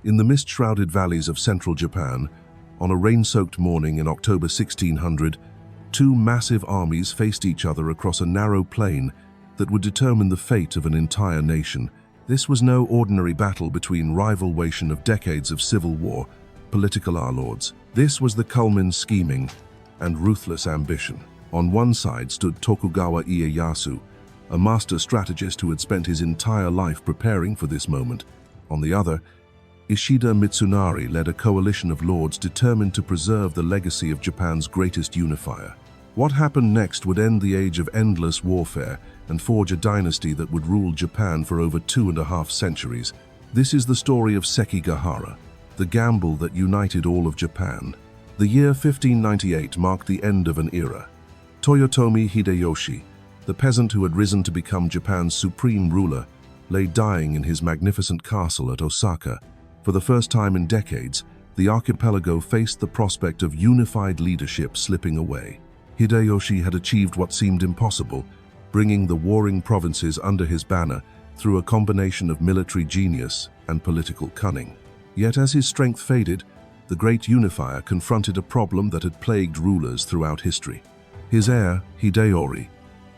In the mist-shrouded valleys of central Japan, on a rain-soaked morning in October 1600, two massive armies faced each other across a narrow plain that would determine the fate of an entire nation. This was no ordinary battle between rival nations of decades of civil war, political warlords. This was the culmination scheming and ruthless ambition. On one side stood Tokugawa Ieyasu, a master strategist who had spent his entire life preparing for this moment. On the other, Ishida Mitsunari led a coalition of lords determined to preserve the legacy of Japan's greatest unifier. What happened next would end the age of endless warfare and forge a dynasty that would rule Japan for over 2.5 centuries. This is the story of Sekigahara, the gamble that united all of Japan. The year 1598 marked the end of an era. Toyotomi Hideyoshi, the peasant who had risen to become Japan's supreme ruler, lay dying in his magnificent castle at Osaka. For the first time in decades, the archipelago faced the prospect of unified leadership slipping away. Hideyoshi had achieved what seemed impossible, bringing the warring provinces under his banner through a combination of military genius and political cunning. Yet as his strength faded, the great unifier confronted a problem that had plagued rulers throughout history. His heir, Hideyori,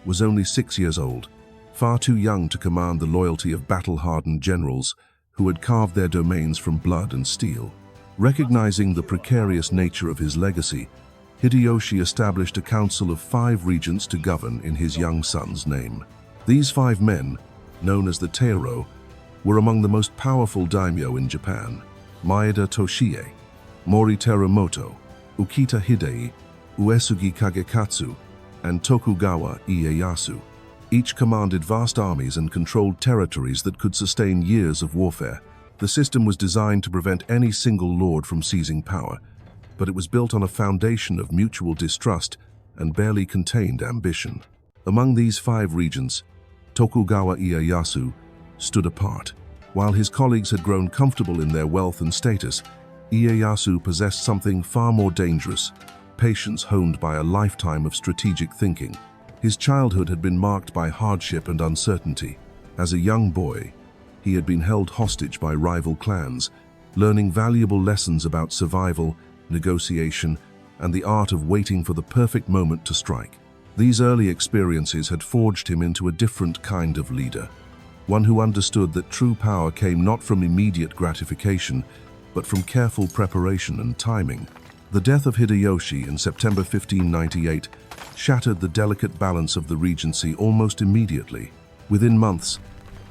was only 6 years old, far too young to command the loyalty of battle-hardened generals who had carved their domains from blood and steel. Recognizing the precarious nature of his legacy, Hideyoshi established a council of 5 regents to govern in his young son's name. These 5 men, known as the Teiro, were among the most powerful daimyo in Japan: Maeda Toshie, Mori Terumoto, Ukita Hidei, Uesugi Kagekatsu, and Tokugawa Ieyasu. Each commanded vast armies and controlled territories that could sustain years of warfare. The system was designed to prevent any single lord from seizing power, but it was built on a foundation of mutual distrust and barely contained ambition. Among these 5 regents, Tokugawa Ieyasu stood apart. While his colleagues had grown comfortable in their wealth and status, Ieyasu possessed something far more dangerous: patience honed by a lifetime of strategic thinking. His childhood had been marked by hardship and uncertainty. As a young boy, he had been held hostage by rival clans, learning valuable lessons about survival, negotiation, and the art of waiting for the perfect moment to strike. These early experiences had forged him into a different kind of leader, one who understood that true power came not from immediate gratification, but from careful preparation and timing. The death of Hideyoshi in September 1598 shattered the delicate balance of the regency almost immediately. Within months,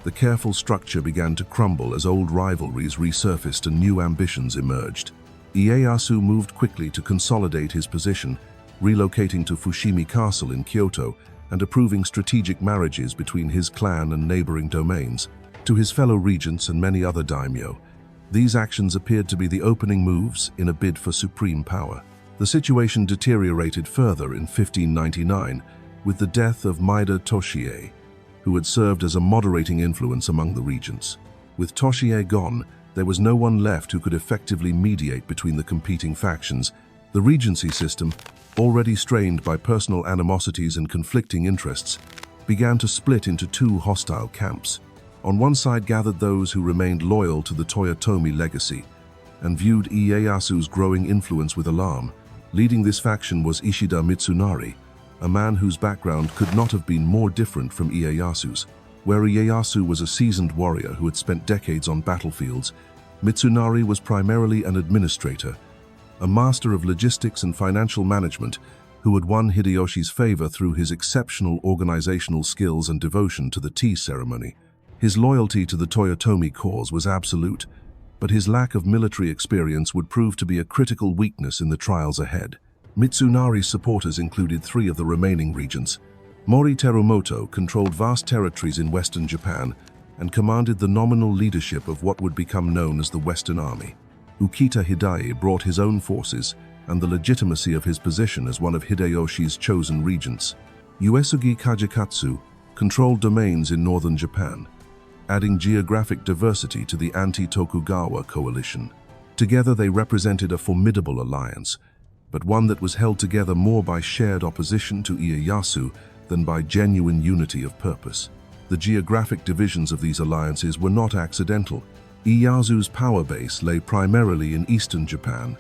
the careful structure began to crumble as old rivalries resurfaced and new ambitions emerged. Ieyasu moved quickly to consolidate his position, relocating to Fushimi Castle in Kyoto and approving strategic marriages between his clan and neighboring domains. To his fellow regents and many other daimyo, these actions appeared to be the opening moves in a bid for supreme power. The situation deteriorated further in 1599 with the death of Maeda Toshie, who had served as a moderating influence among the regents. With Toshie gone, there was no one left who could effectively mediate between the competing factions. The regency system, already strained by personal animosities and conflicting interests, began to split into 2 hostile camps. On one side gathered those who remained loyal to the Toyotomi legacy and viewed Ieyasu's growing influence with alarm. Leading this faction was Ishida Mitsunari, a man whose background could not have been more different from Ieyasu's. Where Ieyasu was a seasoned warrior who had spent decades on battlefields, Mitsunari was primarily an administrator, a master of logistics and financial management who had won Hideyoshi's favor through his exceptional organizational skills and devotion to the tea ceremony. His loyalty to the Toyotomi cause was absolute, but his lack of military experience would prove to be a critical weakness in the trials ahead. Mitsunari's supporters included 3 of the remaining regents. Mori Terumoto controlled vast territories in western Japan and commanded the nominal leadership of what would become known as the Western Army. Ukita Hidei brought his own forces and the legitimacy of his position as one of Hideyoshi's chosen regents. Uesugi Kagekatsu controlled domains in northern Japan, adding geographic diversity to the anti-Tokugawa coalition. Together they represented a formidable alliance, but one that was held together more by shared opposition to Ieyasu than by genuine unity of purpose. The geographic divisions of these alliances were not accidental. Ieyasu's power base lay primarily in eastern Japan,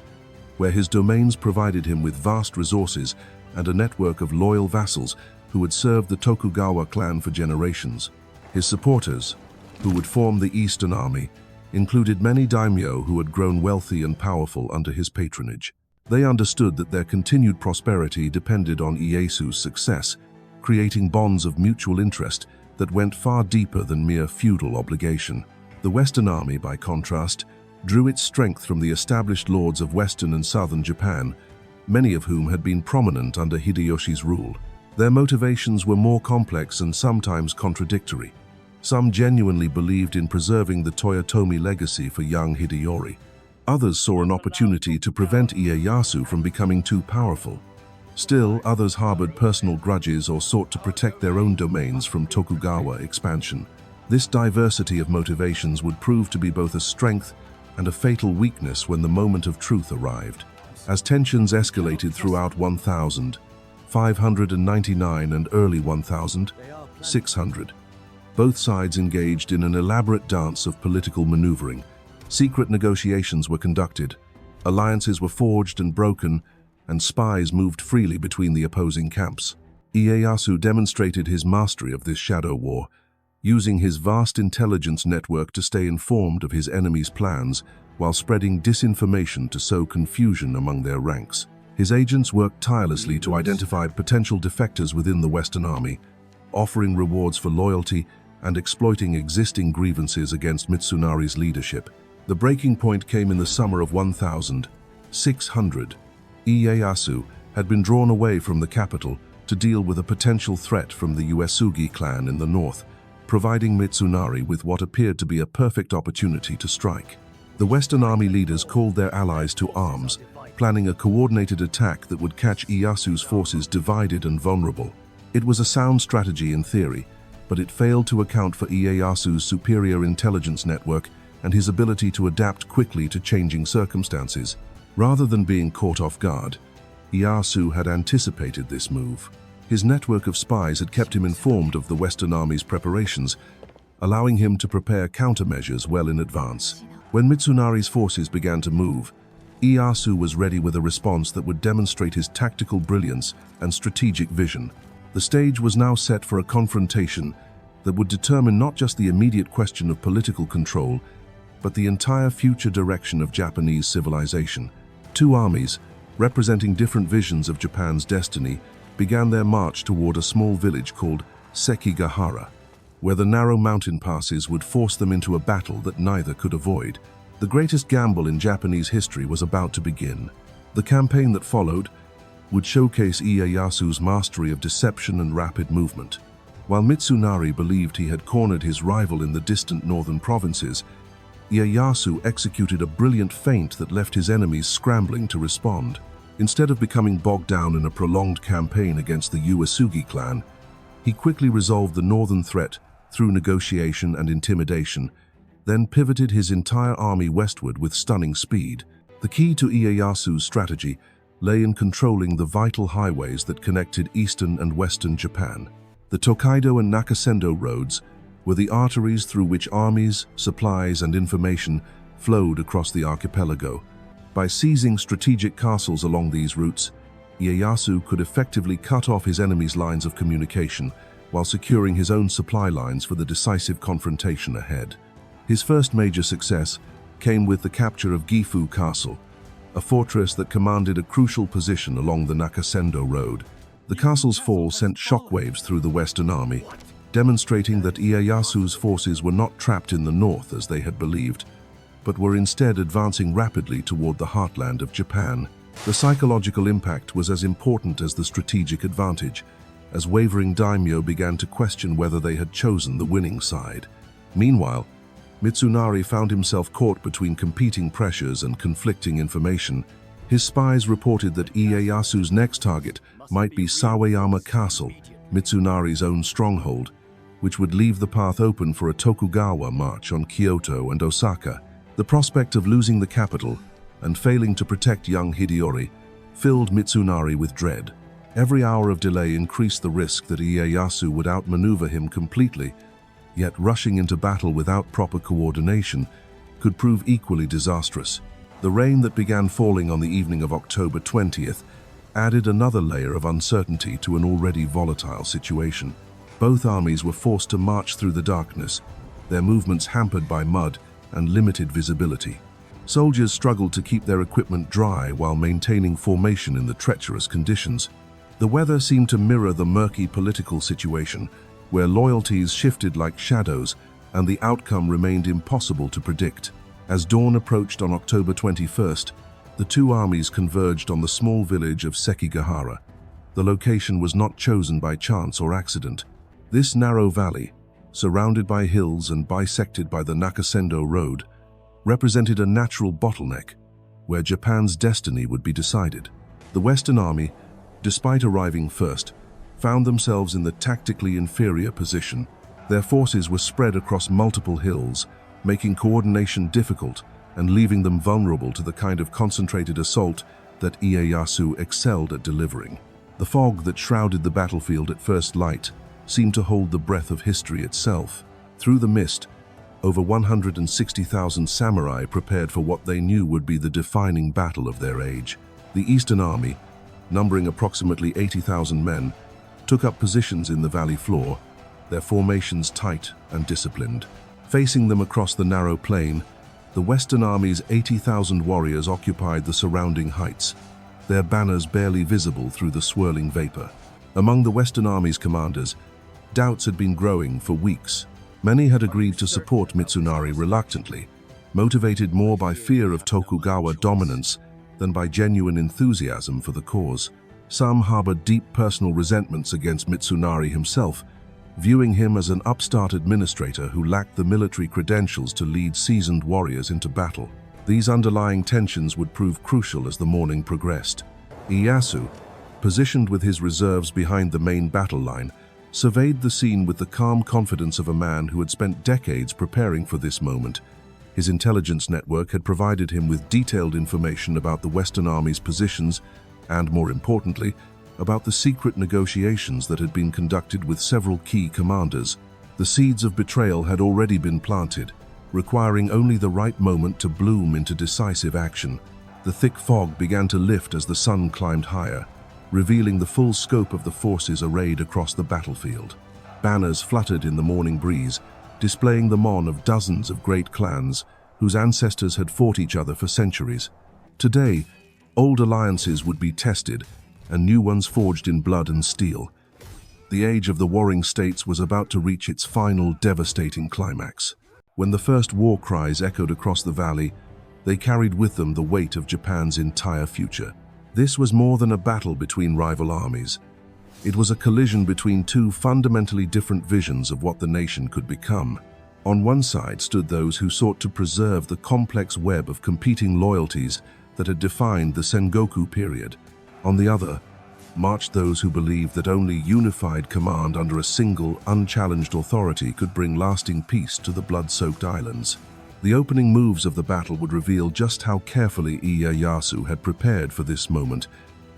where his domains provided him with vast resources and a network of loyal vassals who had served the Tokugawa clan for generations. His supporters, who would form the Eastern Army, included many daimyo who had grown wealthy and powerful under his patronage. They understood that their continued prosperity depended on Ieyasu's success, creating bonds of mutual interest that went far deeper than mere feudal obligation. The Western Army, by contrast, drew its strength from the established lords of Western and Southern Japan, many of whom had been prominent under Hideyoshi's rule. Their motivations were more complex and sometimes contradictory. Some genuinely believed in preserving the Toyotomi legacy for young Hideyori. Others saw an opportunity to prevent Ieyasu from becoming too powerful. Still, others harbored personal grudges or sought to protect their own domains from Tokugawa expansion. This diversity of motivations would prove to be both a strength and a fatal weakness when the moment of truth arrived. As tensions escalated throughout 1599 and early 1600, both sides engaged in an elaborate dance of political maneuvering. Secret negotiations were conducted, alliances were forged and broken, and spies moved freely between the opposing camps. Ieyasu demonstrated his mastery of this shadow war, using his vast intelligence network to stay informed of his enemies' plans while spreading disinformation to sow confusion among their ranks. His agents worked tirelessly to identify potential defectors within the Western Army, offering rewards for loyalty and exploiting existing grievances against Mitsunari's leadership. The breaking point came in the summer of 1600. Ieyasu had been drawn away from the capital to deal with a potential threat from the Uesugi clan in the north, providing Mitsunari with what appeared to be a perfect opportunity to strike. The Western Army leaders called their allies to arms, planning a coordinated attack that would catch Ieyasu's forces divided and vulnerable. It was a sound strategy in theory, but it failed to account for Ieyasu's superior intelligence network and his ability to adapt quickly to changing circumstances. Rather than being caught off guard, Ieyasu had anticipated this move. His network of spies had kept him informed of the Western Army's preparations, allowing him to prepare countermeasures well in advance. When Mitsunari's forces began to move, Ieyasu was ready with a response that would demonstrate his tactical brilliance and strategic vision. The stage was now set for a confrontation that would determine not just the immediate question of political control, but the entire future direction of Japanese civilization. Two armies, representing different visions of Japan's destiny, began their march toward a small village called Sekigahara, where the narrow mountain passes would force them into a battle that neither could avoid. The greatest gamble in Japanese history was about to begin. The campaign that followed would showcase Ieyasu's mastery of deception and rapid movement. While Mitsunari believed he had cornered his rival in the distant northern provinces, Ieyasu executed a brilliant feint that left his enemies scrambling to respond. Instead of becoming bogged down in a prolonged campaign against the Uesugi clan, he quickly resolved the northern threat through negotiation and intimidation, then pivoted his entire army westward with stunning speed. The key to Ieyasu's strategy lay in controlling the vital highways that connected eastern and western Japan. The Tokaido and Nakasendō roads were the arteries through which armies, supplies, and information flowed across the archipelago. By seizing strategic castles along these routes, Ieyasu could effectively cut off his enemy's lines of communication while securing his own supply lines for the decisive confrontation ahead. His first major success came with the capture of Gifu Castle, a fortress that commanded a crucial position along the Nakasendō road. The castle's fall sent shockwaves through the Western Army, demonstrating that Ieyasu's forces were not trapped in the north as they had believed, but were instead advancing rapidly toward the heartland of Japan. The psychological impact was as important as the strategic advantage, as wavering daimyo began to question whether they had chosen the winning side. Meanwhile, Mitsunari found himself caught between competing pressures and conflicting information. His spies reported that Ieyasu's next target might be Sawayama Castle, Mitsunari's own stronghold, which would leave the path open for a Tokugawa march on Kyoto and Osaka. The prospect of losing the capital and failing to protect young Hideyori filled Mitsunari with dread. Every hour of delay increased the risk that Ieyasu would outmaneuver him completely, yet rushing into battle without proper coordination could prove equally disastrous. The rain that began falling on the evening of October 20th added another layer of uncertainty to an already volatile situation. Both armies were forced to march through the darkness, their movements hampered by mud and limited visibility. Soldiers struggled to keep their equipment dry while maintaining formation in the treacherous conditions. The weather seemed to mirror the murky political situation, where loyalties shifted like shadows and the outcome remained impossible to predict. As dawn approached on October 21st, the two armies converged on the small village of Sekigahara. The location was not chosen by chance or accident. This narrow valley, surrounded by hills and bisected by the Nakasendō road, represented a natural bottleneck where Japan's destiny would be decided. The Western Army, despite arriving first, found themselves in the tactically inferior position. Their forces were spread across multiple hills, making coordination difficult and leaving them vulnerable to the kind of concentrated assault that Ieyasu excelled at delivering. The fog that shrouded the battlefield at first light seemed to hold the breath of history itself. Through the mist, over 160,000 samurai prepared for what they knew would be the defining battle of their age. The Eastern Army, numbering approximately 80,000 men, took up positions in the valley floor, their formations tight and disciplined. Facing them across the narrow plain, the Western Army's 80,000 warriors occupied the surrounding heights, their banners barely visible through the swirling vapor. Among the Western Army's commanders, doubts had been growing for weeks. Many had agreed to support Mitsunari reluctantly, motivated more by fear of Tokugawa dominance than by genuine enthusiasm for the cause. Some harbored deep personal resentments against Mitsunari himself, viewing him as an upstart administrator who lacked the military credentials to lead seasoned warriors into battle. These underlying tensions would prove crucial as the morning progressed. Ieyasu, positioned with his reserves behind the main battle line, surveyed the scene with the calm confidence of a man who had spent decades preparing for this moment. His intelligence network had provided him with detailed information about the Western Army's positions and, more importantly, about the secret negotiations that had been conducted with several key commanders. The seeds of betrayal had already been planted, requiring only the right moment to bloom into decisive action. The thick fog began to lift as the sun climbed higher, revealing the full scope of the forces arrayed across the battlefield. Banners fluttered in the morning breeze, displaying the mon of dozens of great clans whose ancestors had fought each other for centuries. Today, old alliances would be tested and new ones forged in blood and steel. The age of the warring states was about to reach its final devastating climax. When the first war cries echoed across the valley, they carried with them the weight of Japan's entire future. This was more than a battle between rival armies. It was a collision between two fundamentally different visions of what the nation could become. On one side stood those who sought to preserve the complex web of competing loyalties that had defined the Sengoku period. On the other, marched those who believed that only unified command under a single, unchallenged authority could bring lasting peace to the blood-soaked islands. The opening moves of the battle would reveal just how carefully Ieyasu had prepared for this moment,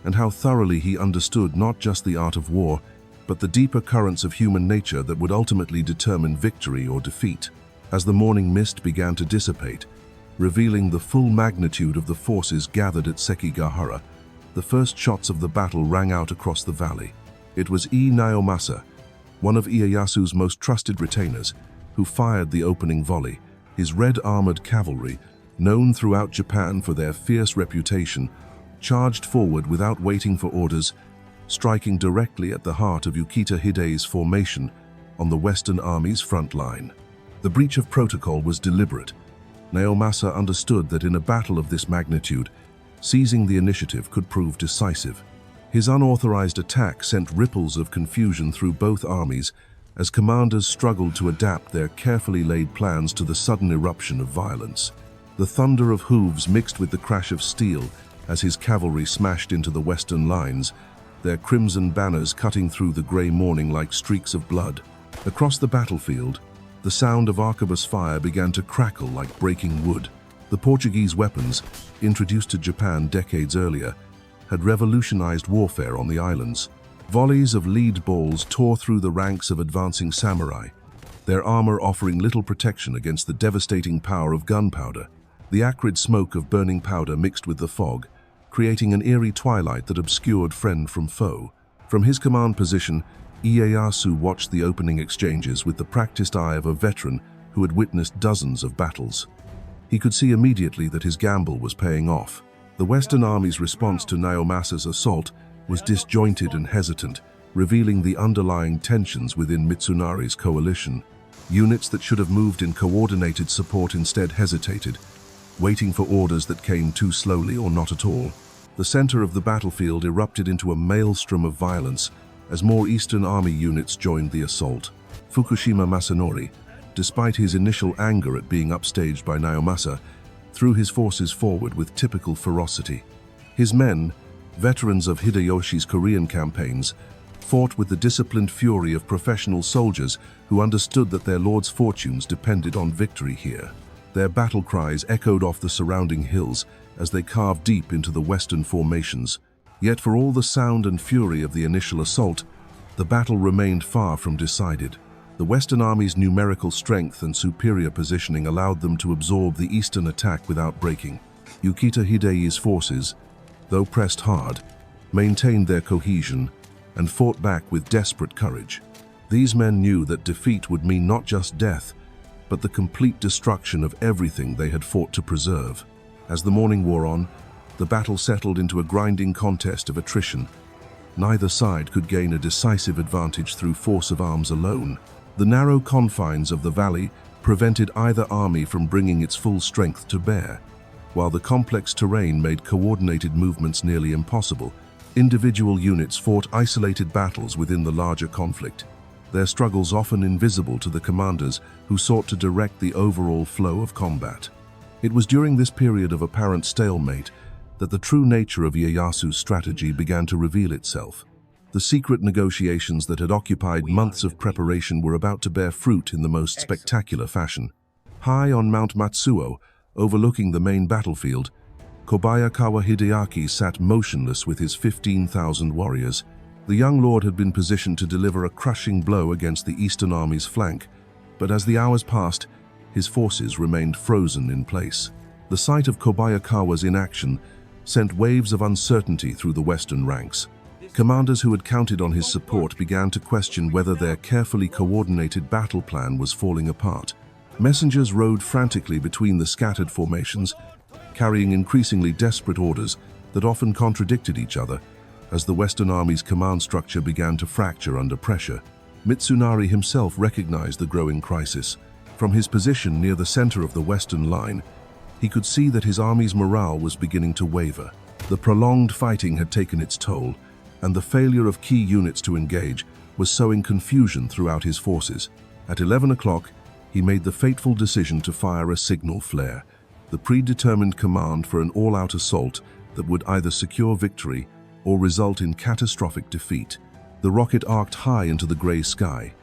and how thoroughly he understood not just the art of war, but the deeper currents of human nature that would ultimately determine victory or defeat. As the morning mist began to dissipate, revealing the full magnitude of the forces gathered at Sekigahara, the first shots of the battle rang out across the valley. It was Naomasa, one of Ieyasu's most trusted retainers, who fired the opening volley. His red-armored cavalry, known throughout Japan for their fierce reputation, charged forward without waiting for orders, striking directly at the heart of Ukita Hide's formation on the Western Army's front line. The breach of protocol was deliberate. Naomasa understood that in a battle of this magnitude, seizing the initiative could prove decisive. His unauthorized attack sent ripples of confusion through both armies as commanders struggled to adapt their carefully laid plans to the sudden eruption of violence. The thunder of hooves mixed with the crash of steel as his cavalry smashed into the western lines, their crimson banners cutting through the gray morning like streaks of blood. Across the battlefield, the sound of arquebus fire began to crackle like breaking wood. The Portuguese weapons, introduced to Japan decades earlier, had revolutionized warfare on the islands. Volleys of lead balls tore through the ranks of advancing samurai, their armor offering little protection against the devastating power of gunpowder. The acrid smoke of burning powder mixed with the fog, creating an eerie twilight that obscured friend from foe. From his command position, Ieyasu watched the opening exchanges with the practiced eye of a veteran who had witnessed dozens of battles. He could see immediately that his gamble was paying off. The Western Army's response to Naomasa's assault was disjointed and hesitant, revealing the underlying tensions within Mitsunari's coalition. Units that should have moved in coordinated support instead hesitated, waiting for orders that came too slowly or not at all. The center of the battlefield erupted into a maelstrom of violence as more Eastern Army units joined the assault. Fukushima Masanori, despite his initial anger at being upstaged by Naomasa, threw his forces forward with typical ferocity. His men, veterans of Hideyoshi's Korean campaigns, fought with the disciplined fury of professional soldiers who understood that their lord's fortunes depended on victory here. Their battle cries echoed off the surrounding hills as they carved deep into the Western formations. Yet for all the sound and fury of the initial assault, the battle remained far from decided. The Western Army's numerical strength and superior positioning allowed them to absorb the Eastern attack without breaking. Yukita Hideyi's forces, though pressed hard, maintained their cohesion and fought back with desperate courage. These men knew that defeat would mean not just death, but the complete destruction of everything they had fought to preserve. As the morning wore on, the battle settled into a grinding contest of attrition. Neither side could gain a decisive advantage through force of arms alone. The narrow confines of the valley prevented either army from bringing its full strength to bear. While the complex terrain made coordinated movements nearly impossible, individual units fought isolated battles within the larger conflict, their struggles often invisible to the commanders who sought to direct the overall flow of combat. It was during this period of apparent stalemate that the true nature of Ieyasu's strategy began to reveal itself. The secret negotiations that had occupied months of preparation were about to bear fruit in the most spectacular fashion. High on Mount Matsuo, overlooking the main battlefield, Kobayakawa Hideaki sat motionless with his 15,000 warriors. The young lord had been positioned to deliver a crushing blow against the Eastern Army's flank, but as the hours passed, his forces remained frozen in place. The sight of Kobayakawa's inaction sent waves of uncertainty through the Western ranks. Commanders who had counted on his support began to question whether their carefully coordinated battle plan was falling apart. Messengers rode frantically between the scattered formations, carrying increasingly desperate orders that often contradicted each other as the Western Army's command structure began to fracture under pressure. Mitsunari himself recognized the growing crisis. From his position near the center of the Western line, he could see that his army's morale was beginning to waver. The prolonged fighting had taken its toll, and the failure of key units to engage was sowing confusion throughout his forces. At 11 o'clock, he made the fateful decision to fire a signal flare, the predetermined command for an all-out assault that would either secure victory or result in catastrophic defeat. The rocket arced high into the gray sky,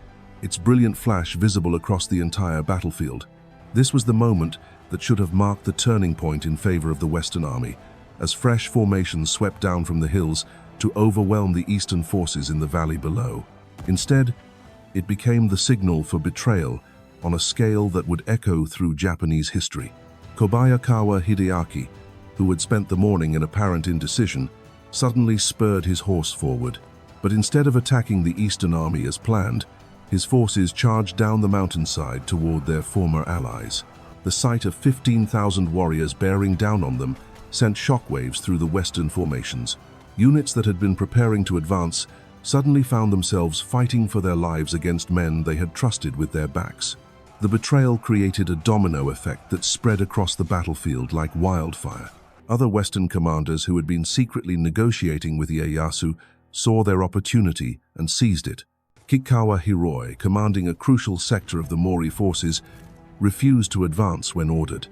its brilliant flash visible across the entire battlefield. This was the moment that should have marked the turning point in favor of the Western Army, as fresh formations swept down from the hills to overwhelm the Eastern forces in the valley below. Instead, it became the signal for betrayal on a scale that would echo through Japanese history. Kobayakawa Hideaki, who had spent the morning in apparent indecision, suddenly spurred his horse forward. But instead of attacking the Eastern Army as planned, his forces charged down the mountainside toward their former allies. The sight of 15,000 warriors bearing down on them sent shockwaves through the Western formations. Units that had been preparing to advance suddenly found themselves fighting for their lives against men they had trusted with their backs. The betrayal created a domino effect that spread across the battlefield like wildfire. Other Western commanders who had been secretly negotiating with Ieyasu saw their opportunity and seized it. Kikawa Hiroi, commanding a crucial sector of the Mori forces, refused to advance when ordered,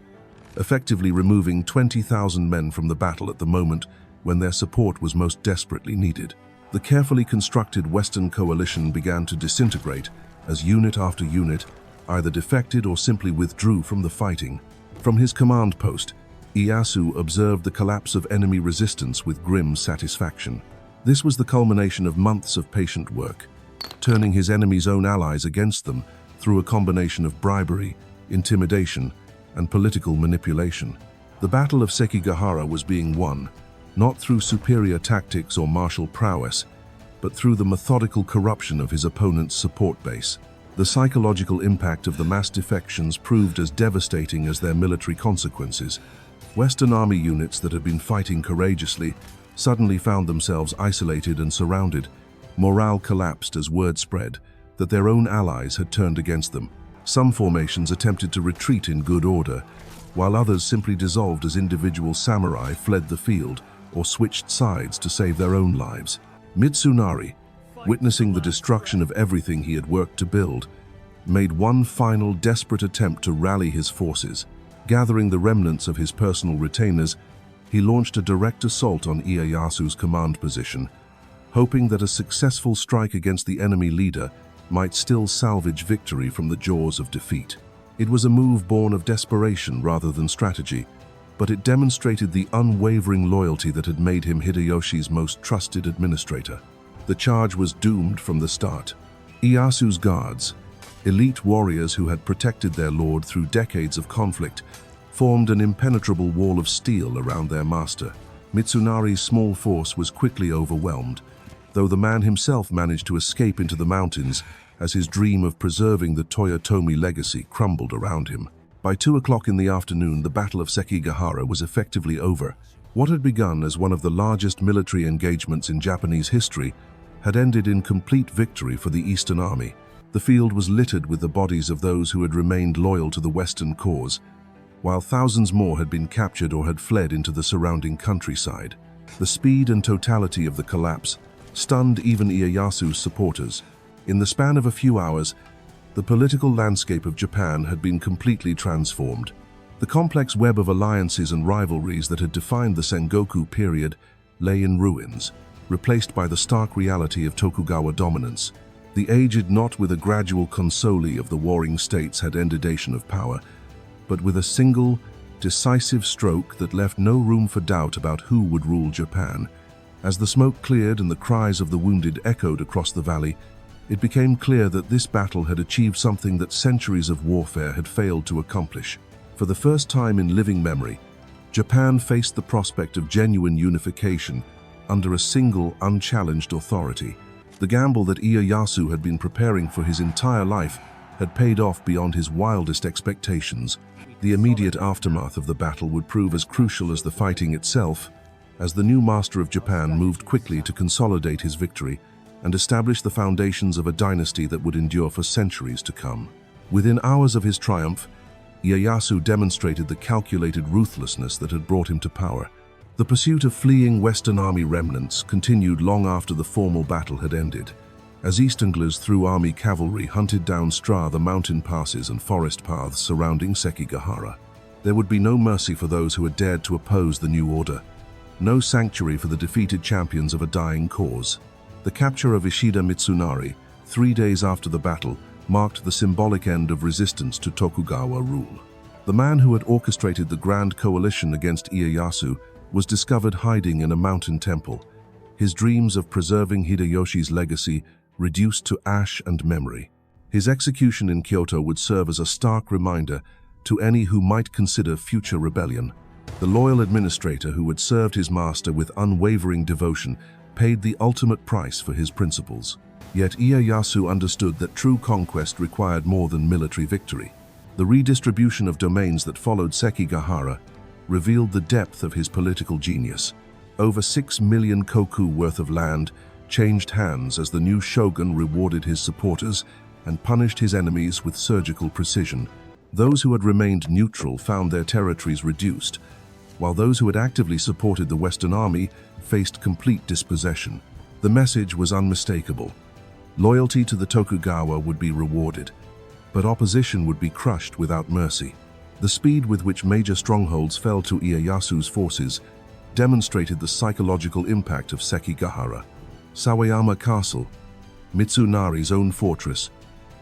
effectively removing 20,000 men from the battle at the moment when their support was most desperately needed. The carefully constructed Western coalition began to disintegrate as unit after unit either defected or simply withdrew from the fighting. From his command post, Ieyasu observed the collapse of enemy resistance with grim satisfaction. This was the culmination of months of patient work. Turning his enemy's own allies against them through a combination of bribery, intimidation, and political manipulation. The Battle of Sekigahara was being won, not through superior tactics or martial prowess, but through the methodical corruption of his opponent's support base. The psychological impact of the mass defections proved as devastating as their military consequences. Western army units that had been fighting courageously suddenly found themselves isolated and surrounded. Morale collapsed as word spread that their own allies had turned against them. Some formations attempted to retreat in good order, while others simply dissolved as individual samurai fled the field or switched sides to save their own lives. Mitsunari, witnessing the destruction of everything he had worked to build, made one final desperate attempt to rally his forces. Gathering the remnants of his personal retainers, he launched a direct assault on Ieyasu's command position, hoping that a successful strike against the enemy leader might still salvage victory from the jaws of defeat. It was a move born of desperation rather than strategy, but it demonstrated the unwavering loyalty that had made him Hideyoshi's most trusted administrator. The charge was doomed from the start. Ieyasu's guards, elite warriors who had protected their lord through decades of conflict, formed an impenetrable wall of steel around their master. Mitsunari's small force was quickly overwhelmed, though the man himself managed to escape into the mountains as his dream of preserving the Toyotomi legacy crumbled around him. By 2 o'clock in the afternoon, the Battle of Sekigahara was effectively over. What had begun as one of the largest military engagements in Japanese history had ended in complete victory for the Eastern Army. The field was littered with the bodies of those who had remained loyal to the Western cause, while thousands more had been captured or had fled into the surrounding countryside. The speed and totality of the collapse stunned even Ieyasu's supporters. In the span of a few hours, the political landscape of Japan had been completely transformed. The complex web of alliances and rivalries that had defined the Sengoku period lay in ruins, replaced by the stark reality of Tokugawa dominance. The aged not with a gradual consoli of the warring states had endation of power, but with a single, decisive stroke that left no room for doubt about who would rule Japan. As the smoke cleared and the cries of the wounded echoed across the valley, it became clear that this battle had achieved something that centuries of warfare had failed to accomplish. For the first time in living memory, Japan faced the prospect of genuine unification under a single, unchallenged authority. The gamble that Ieyasu had been preparing for his entire life had paid off beyond his wildest expectations. The immediate aftermath of the battle would prove as crucial as the fighting itself, as the new master of Japan moved quickly to consolidate his victory and establish the foundations of a dynasty that would endure for centuries to come. Within hours of his triumph, Ieyasu demonstrated the calculated ruthlessness that had brought him to power. The pursuit of fleeing Western army remnants continued long after the formal battle had ended, as East-Anglers through army cavalry hunted down the mountain passes and forest paths surrounding Sekigahara. There would be no mercy for those who had dared to oppose the new order, no sanctuary for the defeated champions of a dying cause. The capture of Ishida Mitsunari, 3 days after the battle, marked the symbolic end of resistance to Tokugawa rule. The man who had orchestrated the grand coalition against Ieyasu was discovered hiding in a mountain temple, his dreams of preserving Hideyoshi's legacy reduced to ash and memory. His execution in Kyoto would serve as a stark reminder to any who might consider future rebellion. The loyal administrator who had served his master with unwavering devotion paid the ultimate price for his principles. Yet Ieyasu understood that true conquest required more than military victory. The redistribution of domains that followed Sekigahara revealed the depth of his political genius. Over 6 million koku worth of land changed hands as the new shogun rewarded his supporters and punished his enemies with surgical precision. Those who had remained neutral found their territories reduced, while those who had actively supported the Western Army faced complete dispossession. The message was unmistakable. Loyalty to the Tokugawa would be rewarded, but opposition would be crushed without mercy. The speed with which major strongholds fell to Ieyasu's forces demonstrated the psychological impact of Sekigahara. Sawayama Castle, Mitsunari's own fortress,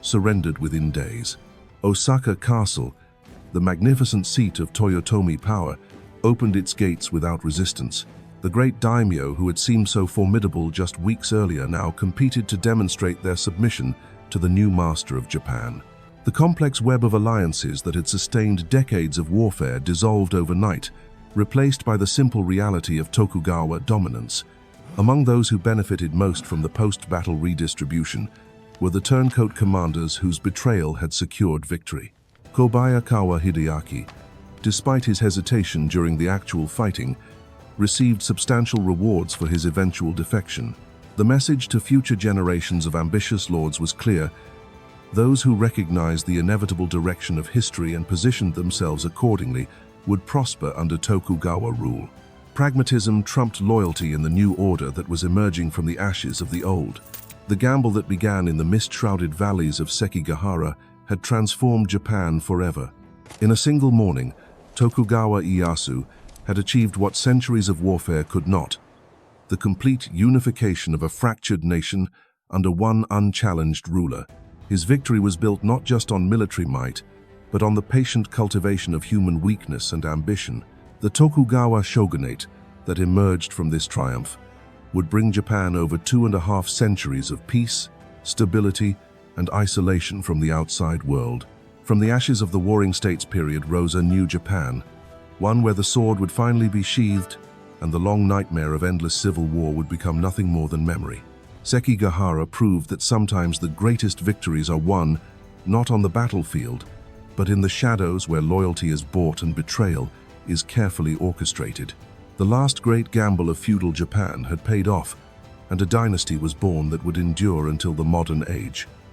surrendered within days. Osaka Castle, the magnificent seat of Toyotomi power, opened its gates without resistance. The great daimyo who had seemed so formidable just weeks earlier now competed to demonstrate their submission to the new master of Japan. The complex web of alliances that had sustained decades of warfare dissolved overnight, replaced by the simple reality of Tokugawa dominance. Among those who benefited most from the post-battle redistribution were the turncoat commanders whose betrayal had secured victory. Kobayakawa Hideaki, despite his hesitation during the actual fighting, received substantial rewards for his eventual defection. The message to future generations of ambitious lords was clear: those who recognized the inevitable direction of history and positioned themselves accordingly would prosper under Tokugawa rule. Pragmatism trumped loyalty in the new order that was emerging from the ashes of the old. The gamble that began in the mist-shrouded valleys of Sekigahara had transformed Japan forever. In a single morning, Tokugawa Ieyasu had achieved what centuries of warfare could not: the complete unification of a fractured nation under one unchallenged ruler. His victory was built not just on military might, but on the patient cultivation of human weakness and ambition. The Tokugawa shogunate that emerged from this triumph would bring Japan over 2.5 centuries of peace, stability, and isolation from the outside world. From the ashes of the Warring States period rose a new Japan, one where the sword would finally be sheathed and the long nightmare of endless civil war would become nothing more than memory. Sekigahara proved that sometimes the greatest victories are won not on the battlefield, but in the shadows where loyalty is bought and betrayal is carefully orchestrated. The last great gamble of feudal Japan had paid off, and a dynasty was born that would endure until the modern age.